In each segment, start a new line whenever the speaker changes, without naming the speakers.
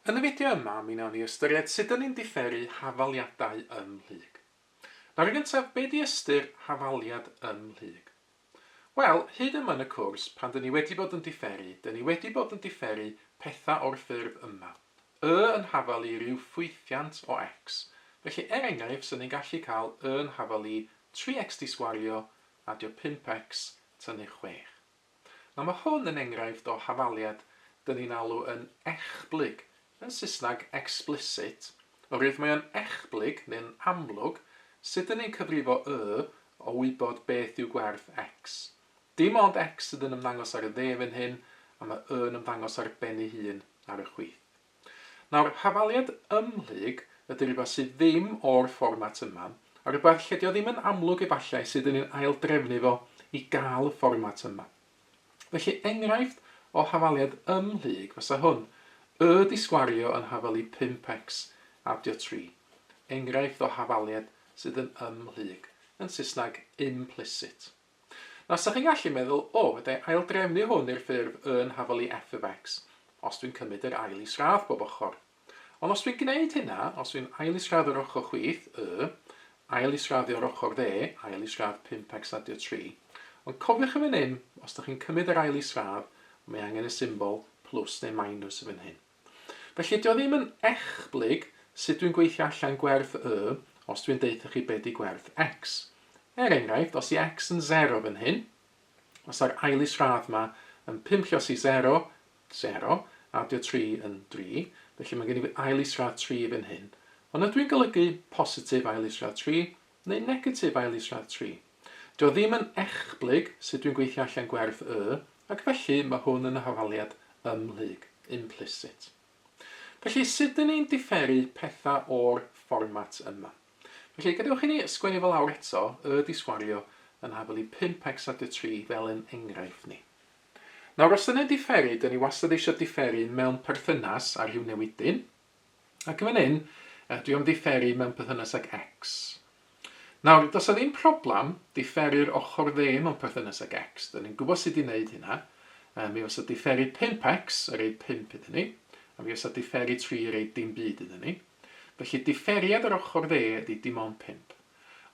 Yn y fideo yma, mi wnawn ni ystyried sut ni'n differu hafaliadau ymhlyg. Nawr, yn gyntaf, be di ystyr hafaliad ymhlyg? Wel, hyd yma yn y cwrs, pan dyn ni wedi bod yn differu, dyn ni wedi bod yn differu pethau o'r ffurf yma. Yn hafalu rhyw ffwythiant o x. Felly, enghraifft, sy'n ni'n gallu cael yn hafalu 3x di sgwario adio 5x tynnu 6. Nawr, mae hwn yn enghraifft o hafaliad dyn ni'n alw yn echblyg. Yn Saesneg explicit, oherwydd mae o'n echblyg neu'n amlwg sut ni'n cyfrifo o wybod beth yw gwerth x. Dim ond x sydd yn ymddangos ar y dde fan hyn, a mae yn ymddangos ar ben ei hun ar y chwith. Nawr, hafaliad ymhlyg ydy rhywbeth sydd ddim o'r fformat yma, a rhywbeth lle dio ddim yn amlwg efallai sydd ni'n aildrefnu fo i gael y fformat yma. Felly, enghraifft o hafaliad ymhlyg fysa hwn. Di sgwario yn hafalu 5x adio 3. Enghraifft o hafaliad sydd yn ymhlyg. Yn Saesneg implicit. Nawr, sa chi'n gallu meddwl, wedi'i aildrefnu hwn i'r ffurf yn hafalu f of x, os dwi'n cymryd yr ail isradd bob ochr. Ond os dwi'n gwneud hynna, os dwi'n ail isradd o'r ochr chwith, ail isradd o'r ochr dde, ail isradd 5x adio 3. Ond cofiwch yn fan hyn, os ydych chi'n cymryd yr ail isradd, mae angen y symbol plus neu minus yn fan hyn. Felly, dio ddim yn echblyg sut dwi'n gweithio allan gwerth os dwi'n deitha chi beth i gwerth x. Enghraifft, os i x yn 0 fan hyn, os ar ail isradd yma yn 5 llos i 0, 0, a dio 3 yn 3, felly mae gen i ail isradd 3 fan hyn. Ond ydw i'n golygu positif ail isradd 3 neu negatif ail isradd 3. Dio ddim yn echblyg sut dwi'n gweithio allan gwerth ac felly mae hwn yn y hafaliad ymhlyg, implicit. Felly, sut ni'n differu pethau o'r fformat yma? Felly, gadewch i ni sgwennu fel awr eto, di sgwario yn hafalu 5x adio 3 fel yn enghraifft ni. Nawr, os yna'n differu, dyn ni wastad eisiau differu mewn perthynas ar rhyw newidyn. Ac yn fan hyn, dwi am differu mewn perthynas ag x. Nawr, does ddim problem differu'r ochr dde mewn perthynas ag x. Dyn ni'n gwybod sut i wneud hynna. Mi os ydy differu 5x, yr ei 5 iddyn ni. A mi os ydy differu 3 yr ei dim byd iddyn ni. Felly, differiad yr ochr dde ydy dim ond 5.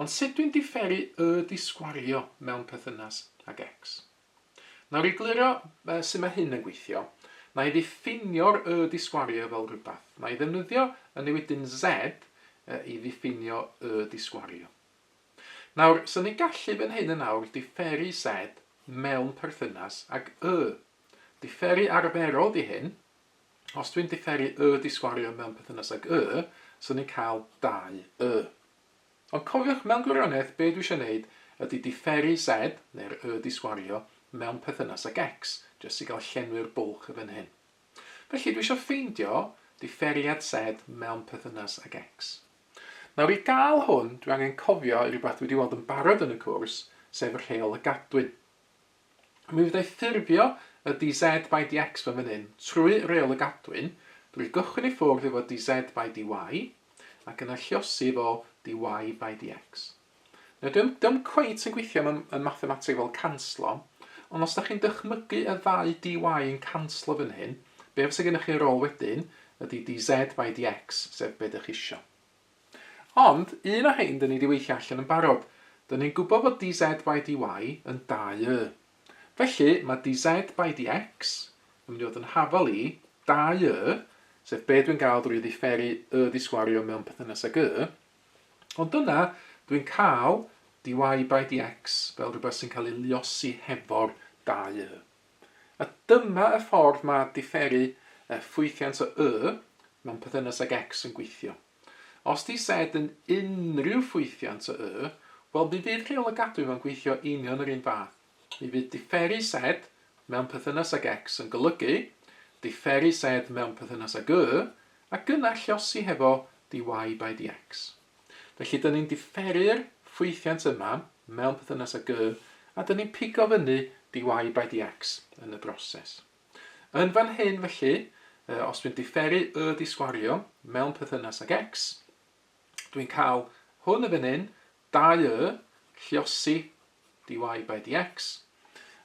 Ond sut dwi'n differu di sgwario mewn perthynas ag x? Nawr, i glirio sut mae hyn yn gweithio, na i ddiffinio'r di sgwario fel rhywbeth. Na i ddefnyddio y newidyn z i ddiffinio di sgwario. Nawr, so ni'n gallu fan hyn yn awr differu z mewn perthynas ag Differu arferol di hyn. Os dwi'n differu di sgwario mewn perthynas ag so ni'n cael 2 Ond cofiwch mewn gwirionedd be dwi eisiau gwneud ydy differu z, neu'r di sgwario, mewn perthynas ag x, jyst i gael llenwi'r bwlch y fan hyn. Felly dwi eisiau ffeindio differiad z mewn perthynas ag x. Nawr, i gael hwn, dwi angen cofio rhywbeth wedi weld yn barod yn y cwrs, sef y rheol y gadwyn. Mi fyddai ffurfio y dz by dx fan hyn trwy reol y gadwyn, drwy gychwyn i ffwrdd efo dz by dy, ac yna lliosi efo dy by dx. Nawr, dwi'n cweit yn gweithio yn mathematig fel canslo, ond os da chi'n dychmygu y ddau dy yn canslo fan hyn, be fysa gennych chi rôl wedyn ydy dz by dx, sef be ydych chi isio. Ond, un o hyn dyn ni wedi weithio allan yn barod. Dyn ni'n gwybod bod dz by dy yn 2 Felly, mae dz by dx yn mynd i fod yn hafalu 2 sef be dwi'n gael drwy differu di sgwario mewn perthynas ag ond dyna dwi'n cael dy by dx fel rhywbeth sy'n cael ei liosi hefo'r 2 A dyma y ffordd mae differu ffwythiant o mewn perthynas ag x yn gweithio. Os di z yn unrhyw ffwythiant o wel, mi fydd rheol y gadwyn yn gweithio union yr un fath. Mi fydd differu z mewn perthynas ag x yn golygu differu z mewn perthynas ag ac yna lliosi hefo dy by dx. Felly, dyn ni'n differu'r ffwythiant yma mewn perthynas ag a dyn ni'n pigo fyny dy by dx yn y broses. Yn fan hyn, felly, os dwi'n differu di sgwario mewn perthynas ag x, dwi'n cael hwn y fan hyn, 2 lliosi dy by dx.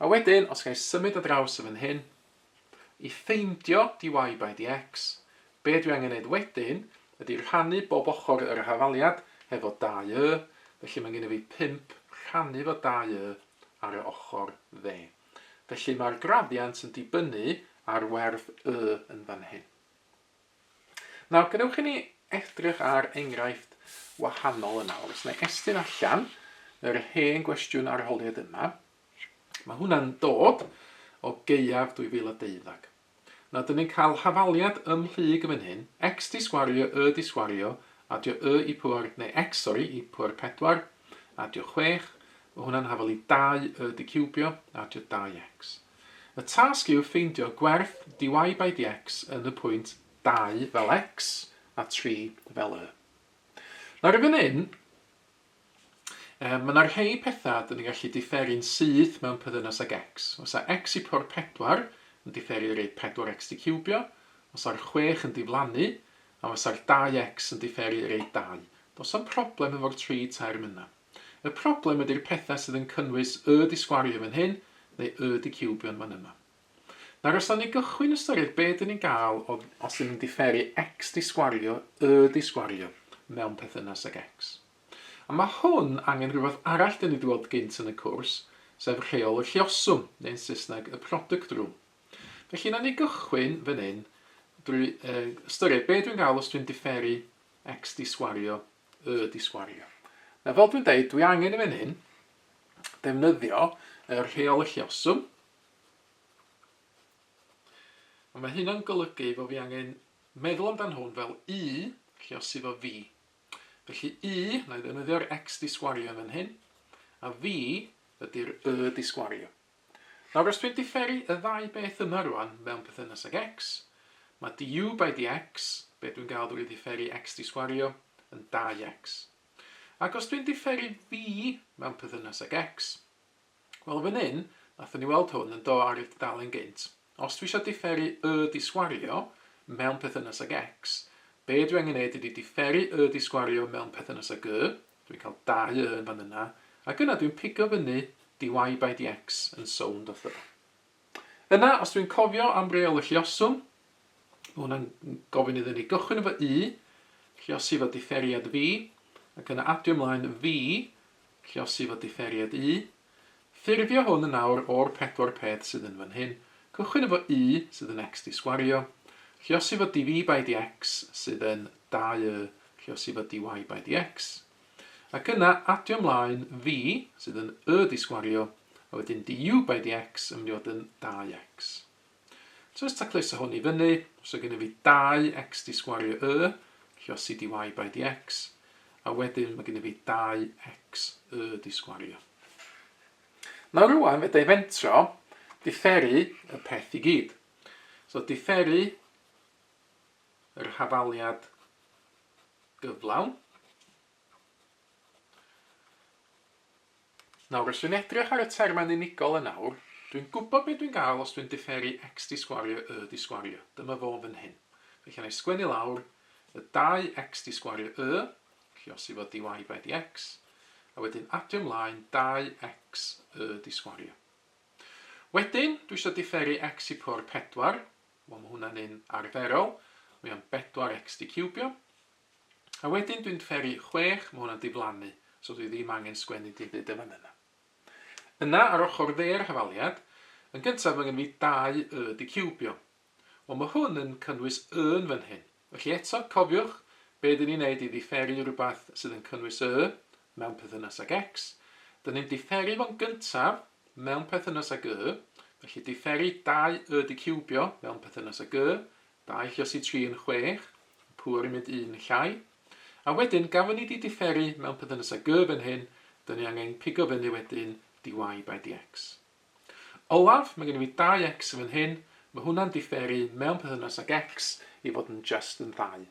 A wedyn, os gael symud o draws y fan hyn, i ffeindio dy by dx, be dwi angen gwneud wedyn ydy rhannu bob ochr yr hafaliad efo 2y, felly mae gen i fi 5 rhannu efo 2y ar y ochr dde. Felly mae'r grafiant yn dibynnu ar werth y yn fan hyn. Nawr, gadewch i ni edrych ar enghraifft wahanol yn nawr. Os na estyn allan yr hen gwestiwn arholiad yma, mae hwnna'n dod o gaeaf 2012. Nawr, dyn ni'n cael hafaliad ymhlyg yn fan hyn, x di sgwario, y di sgwario, adio y i pŵr, neu x, i pŵr 4, adio 6, mae hwnna'n hafelu 2 y di cwbio, adio 2x. Y tasg yw ffeindio gwerth dy by dx yn y pwynt 2 fel x a 3 fel y. Nawr, yn fan hyn, mae yna rhai pethau dyn ni'n gallu differu'n sydd mewn pythynas ag x. Os a x i pwr 4 yn differu reid 4x di cwbio, os a'r 6 yn diflannu, a os a'r 2x yn differu reid 2. Does am problem efo'r 3 term yna. Y problem ydy'r pethau sydd yn cynnwys y di sgwario fan hyn, neu y di cwbio yn fan yma. Nawr, os da ni gychwyn ystyried be dyn ni'n gael os ydyn ni'n differu x di sgwario, y di sgwario mewn pythynas ag x. A mae hwn angen rhywbeth arall dyn ni wedi weld gynt yn y cwrs, sef rheol y lluoswm, neu'n Saesneg y product rule. Felly, na ni gychwyn fan hyn drwy ystyried be dwi'n gael os dwi'n differu x di sgwario, y di sgwario. Na, fel dwi'n dweud, dwi angen i fan hyn defnyddio y rheol y lluoswm. Mae hynna'n golygu fod fi angen meddwl amdan hwn fel i lluosi fo fi. Felly i, na i ddefnyddio'r x di sgwario fan hyn, a fi ydy'r y di sgwario. Nawr, os dwi'n differu y ddau beth yma rwan mewn pythynas ag x, mae du by dx, beth dwi'n gael drwy differu x di sgwario, yn 2x. Ac os dwi'n differu fi mewn pythynas ag x, wel fan hyn, nathon ni weld hwn yn do ar y dalen gynt. Os dwi eisiau differu y di sgwario mewn pythynas ag x, be dwi angen gwneud ydy differu y di sgwario mewn pythynas ag y, dwi'n cael 2y yn fan yna, ac yna dwi'n pigo fyny dy by dx yn sownd o ddod. Yna, os dwi'n cofio am reol y lluoswm, mae hwnna'n gofyn iddyn ni gychwyn efo i, lluosi fo differiad fi, ac yna adio ymlaen fi, lluosi fo differiad i, ffurfio hwn yn nawr o'r 4 peth sydd yn fan hyn, cychwyn efo i sydd yn x di sgwario, lluosi fo dv by dx sydd yn 2y lluosi fo dy by dx. Ac yna adio ymlaen fi sydd yn y di sgwario, a wedyn du by dx yn mynd i fod yn 2x. So os tacluso hwn i fyny, so gen i fi 2x di sgwario y, lluosi dy by dx, a wedyn mae gen i fi 2x y di sgwario. Nawr rwan fydda i fentro differu y peth i gyd. So differu yr hafaliad gyflawn. Nawr, os dwi'n edrych ar y termau unigol yn nawr, dwi'n gwybod beth dwi'n gael os dwi'n differu x di sgwario, y di sgwario. Dyma fo fan hyn. Felly, na i sgwennu lawr y 2x di sgwario y, lluosi fo dy by dx, a wedyn adio ymlaen 2x y di sgwario. Wedyn, dwi eisiau differu x i pwr 4, wel mae hwnna'n un arferol, mae o'n 4x di cwbio. A wedyn dwi'n differu 6, mae hwnna'n diflannu, so dwi ddim angen sgwennu dim byd yn yna. Yna, ar ochr dde'r hafaliad, yn gyntaf mae gen fi 2y di cwbio. Wel, mae hwn yn cynnwys y yn fan hyn. Felly eto, cofiwch, be dyn ni'n neud i differu rhywbeth sydd yn cynnwys y mewn pythynas ag x. Dyn ni'n differu fo'n gyntaf mewn pythynas ag y, felly differu 2y di cwbio mewn pythynas ag y, 2 lluosi 3 yn 6, pŵr yn mynd 1 llai. A wedyn, gafon ni di differu mewn pythynas ag y fan hyn, dyn ni angen pigo fyny wedyn dy by dx. Olaf, mae gen i fi 2x fan hyn, mae hwnna'n differu mewn pythynas ag x i fod yn just yn 2.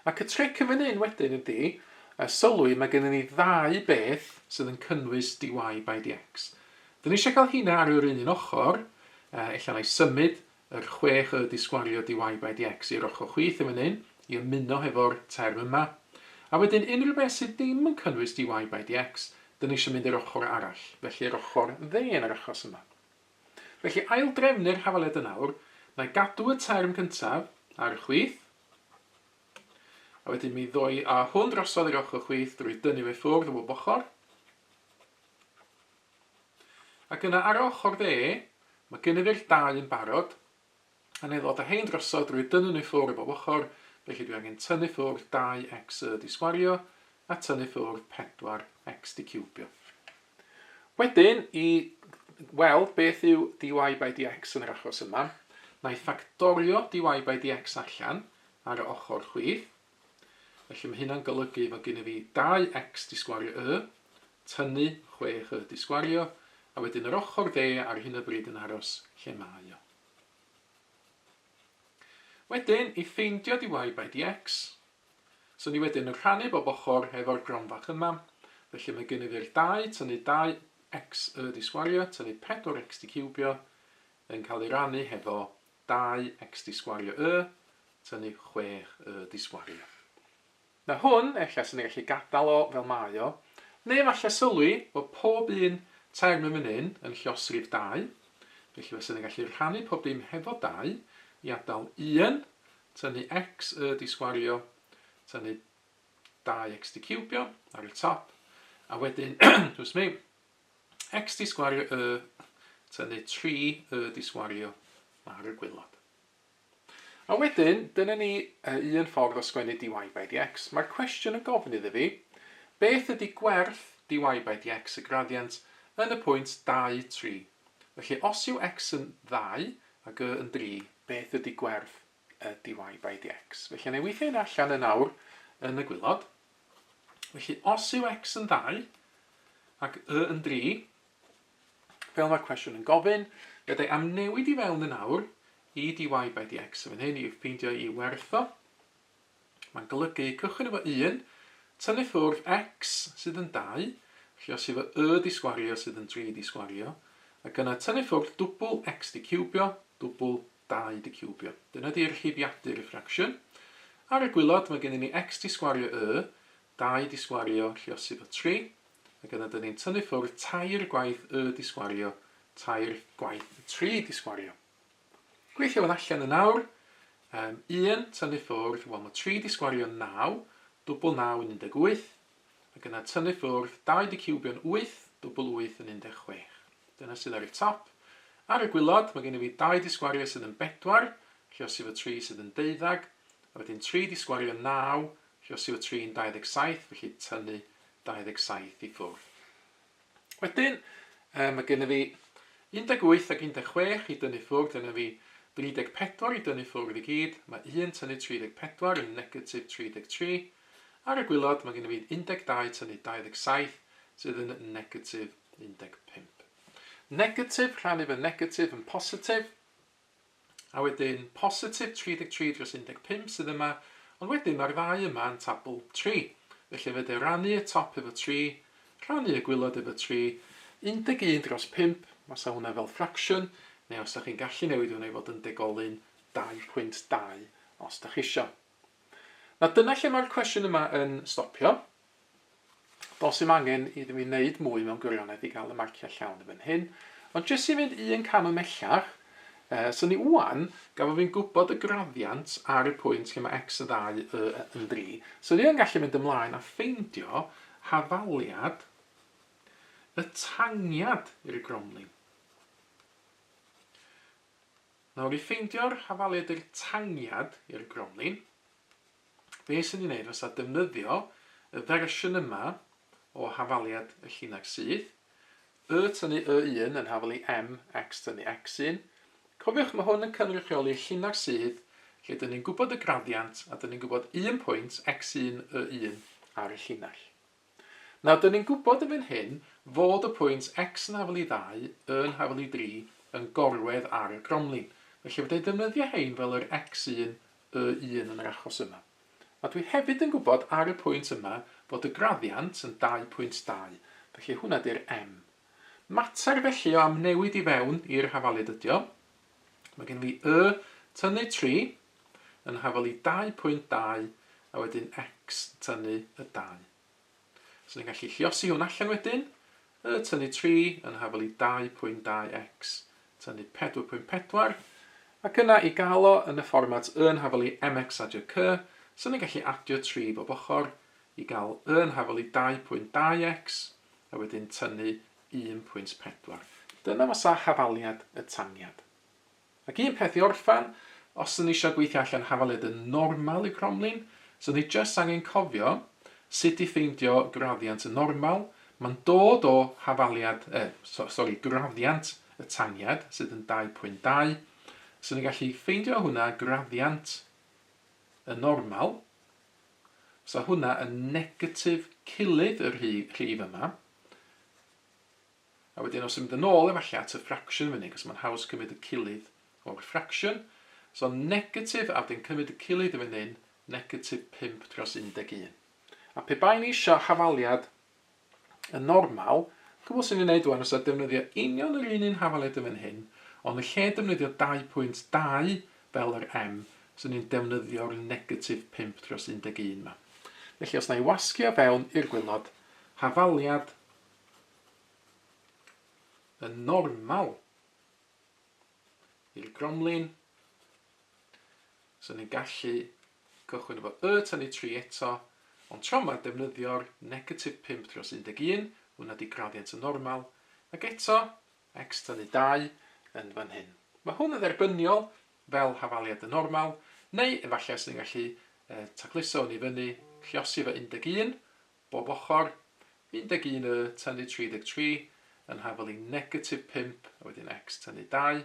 Ac y tric yn fan hyn wedyn ydy, sylwi mae gen i ni 2 beth sydd yn cynnwys dy by dx. Dyn ni eisiau cael hynna ar yr un ochr, ella na i symud yr 6y di sgwario dy by dx i'r ochr chwith yn fan hyn, i ymuno hefo'r term yma. A wedyn unrhyw beth sydd ddim yn cynnwys dy by dx, dyn ni eisiau mynd i'r ochr arall, felly yr ochr dde yn yr achos yma. Felly ail drefnu'r hafaliad yn nawr, na i gadw y term cyntaf, ar y chwith. A wedyn mi ddoi a hwn drosodd yr ochr chwith drwy dynnu fe ffwrdd o bob ochr. Ac yna ar ochr dde, mae gen i fi'r 2 yn barod. A neu ddod â hein drosodd drwy dynnu nhw ffwrdd o bob ochr, felly dwi angen tynnu ffwrdd 2x di sgwario a tynnu ffwrdd 4x di ciwbio. Wedyn, i weld beth yw dy by dx yn yr achos yma, na i ffactorio dy by dx allan ar y ochr chwith. Felly mae hynna'n golygu fod gen i fi 2x di sgwario tynnu 6 di sgwario, a wedyn yr ochr dde ar hyn o bryd yn aros lle mae o. Wedyn, i ffeindio dy by dx, so ni wedyn yn rhannu bob ochr efo'r gronfach yma, felly mae gen i fi'r 2 tynnu 2x di sgwario, tynnu 4x di ciwbio, yn cael ei rannu hefo 2x di sgwario tynnu 6 di sgwario. Na hwn, ella sy'n gallu gadael o fel mae o, neu falle sylwi bod pob un term yn hyn yn lluosrif 2, felly sy'n gallu rhannu pob dim hefo 2, i adael 1, tynnu x di sgwario, tynnu 2x di ciwbio ar y top, a wedyn, dwi'n mi, x di sgwario tynnu 3 di sgwario ar y gwylod. A wedyn, dyna ni un ffordd o sgwennu dy by dx. Mae'r cwestiwn yn gofyn iddo fi, beth ydy gwerth dy by dx y gradiant yn y pwynt 2, 3? Felly, os yw x yn 2 ac yn 3, beth ydy gwerth dy by dx? Felly, neu weithio hyn allan yn awr yn y gwylod. Felly, os yw x yn 2 ac yn 3, fel mae'r cwestiwn yn gofyn, byddai am newid i fewn yn awr i dy by dx. Fan hyn i ffeindio i werth o. Mae'n golygu cychwyn efo 1, tynnu ffwrdd x sydd yn 2, felly os efo di sgwario sydd yn 3 di sgwario, ac yna tynnu ffwrdd dwbl x di ciwbio, dwbl 2 di ciwbio. Dyna di'r rhibiadur y ffracsiwn. Ar y gwylod mae gen i ni x di sgwario 2 di sgwario lluos efo 3, ac yna dyn ni'n tynnu ffwrdd 3 gwaith di sgwario, 3 gwaith 3 di sgwario. Gweithio yn allan yn awr, 1 tynnu ffwrdd, wel mae 3 di sgwario 9, dwbl 9 yn 18, ac yna tynnu ffwrdd 2 di ciwbio yn 8, dwbl 8 yn 16. Dyna sydd ar y top. Ar y gwylod, mae gen i fi 2 di sgwario sydd yn 4, lluos efo 3 sydd yn 12, a wedyn 3 di sgwario 9, lluos efo 3 yn 27, felly tynnu 27 i ffwrdd. Wedyn, mae gen i fi 18 ac 16 i dynnu ffwrdd, dyna fi 34 i dynnu ffwrdd i gyd, mae 1 tynnu 34 yn negatif 33. Ar y gwylod mae gen i fi 12 tynnu 27 sydd yn negatif 15. Negatif rhannu fe negatif yn positif, a wedyn positif 33 dros 15 sydd yma, ond wedyn mae'r ddau yma yn tabl 3. Felly fe rannu y top efo 3, rhannu y gwylod efo 3, 11 dros 5, mae sa hwnna fel fracsiwn, neu os da chi'n gallu newid hwnna i fod yn degolyn 2.2 os da chi isio. Na dyna lle mae'r cwestiwn yma yn stopio. Dos i'm angen iddo fi wneud mwy mewn gwirionedd i gael y marciau llawn yn fan hyn. Ond jyst i fynd un cam ymellach, so ni wwan, gafo fi'n gwybod y graddiant ar y pwynt lle mae x yn 2 yn 3. So ni yn gallu mynd ymlaen a ffeindio hafaliad y tangiad i'r gromlin. Nawr i ffeindio'r hafaliad i'r tangiad i'r gromlin, be sy'n ni'n neud fysa defnyddio y fersiwn yma o hafaliad y llinach sydd, tynnu 1 yn hafali m x tynnu x1. Cofiwch mae hwn yn cynrychioli llinach sydd, lle dyn ni'n gwybod y graddiant a dyn ni'n gwybod 1 pwynt x1 1 ar y llinach. Nawr, dyn ni'n gwybod yn fan hyn fod y pwynt x yn hafali 2 yn hafali 3 yn gorwedd ar y gromlin. Felly fydde defnyddio hein fel yr x1 1 yn yr achos yma. A dwi hefyd yn gwybod ar y pwynt yma fod y graddiant yn 2.2. Felly hwnna di'r m. Mater felly o am newid i fewn i'r hafaliad ydi o. Mae gen fi tynnu 3 yn hafali 2.2 a wedyn x tynnu y 2. So ni'n gallu lluosi hwn allan wedyn. Tynnu 3 yn hafali 2.2x tynnu 4.4. Ac yna i gael o yn y fformat yn hafali mx adio c, so ni'n gallu adio 3 bob ochr i gael yn hafali 2.2x a wedyn tynnu 1.4. Dyna fysa hafaliad y tangiad. Ac un peth i orffan, os ydyn ni eisiau gweithio allan hafaliad yn normal i gromlin, so ni jyst angen cofio sut i ffeindio graddiant y normal. Mae'n dod o graddiant y tangiad, sydd yn 2.2. So ni'n gallu ffeindio hwnna graddiant y normal. So hwnna yn negatif cilydd y rhif yma. A wedyn os ymwneud yn ôl efallai at y fraction fyny, cos mae'n haws cymryd y cilydd o'r fraction. So negatif a wedyn cymryd y cilydd yn fyny, negatif 5 dros 11. A pe bai ni eisiau hafaliad y normal, gwybod sy'n ni'n gwneud wan os a defnyddio union yr un hafaliad yn fan hyn, ond y lle defnyddio 2.2 fel yr m, so ni'n defnyddio'r negatif 5 dros 11 yma. Felly os na i wasgu o fewn i'r gwylod, hafaliad y normal i'r gromlin, so ni'n gallu cychwyn efo y tynnu 3 eto, ond tro yma defnyddio'r negatif 5 dros 11, hwnna di graddiant y normal, ac eto x tynnu 2 yn fan hyn. Mae hwn yn dderbyniol fel hafaliad y normal, neu efallai os ni'n gallu tacluso hwn i fyny, lliosi fo 11, bob ochr, 11 y tynnu 33 yn hafali negatif 5, a wedyn x tynnu 2,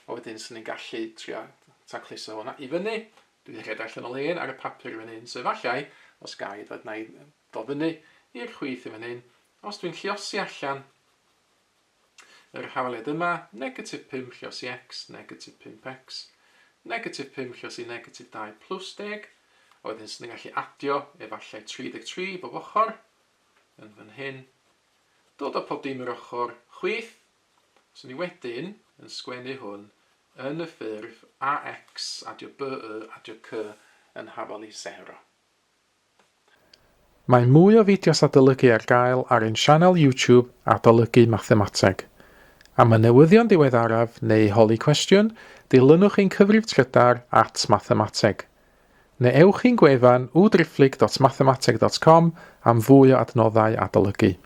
a wedyn sy'n ni'n gallu trio tacluso hwnna i fyny. Dwi'n rhaid allan o len ar y papur i fan hyn, so efallai, os gai, fod na i ddod fyny i'r chwith i fan hyn, os dwi'n lliosi allan yr hafaliad yma, negatif 5 lliosi x, negatif 5x, negatif 5 lliosi negatif 2 plus 10, a wedyn sy'n ni'n gallu adio efallai 33 bob ochr, yn fan hyn, dod o pob dim yr ochr chwith, so ni wedyn yn sgwennu hwn yn y ffurf ax adio be adio c yn hafali 0. Mae mwy o fideos adolygu ar gael ar ein sianel YouTube Adolygu Mathemateg. Am y newyddion diweddaraf neu holi cwestiwn, dilynwch ein cyfrif trydar @mathemateg. Neu ewch i'n gwefan www.mathemateg.com am fwy o adnoddau adolygu.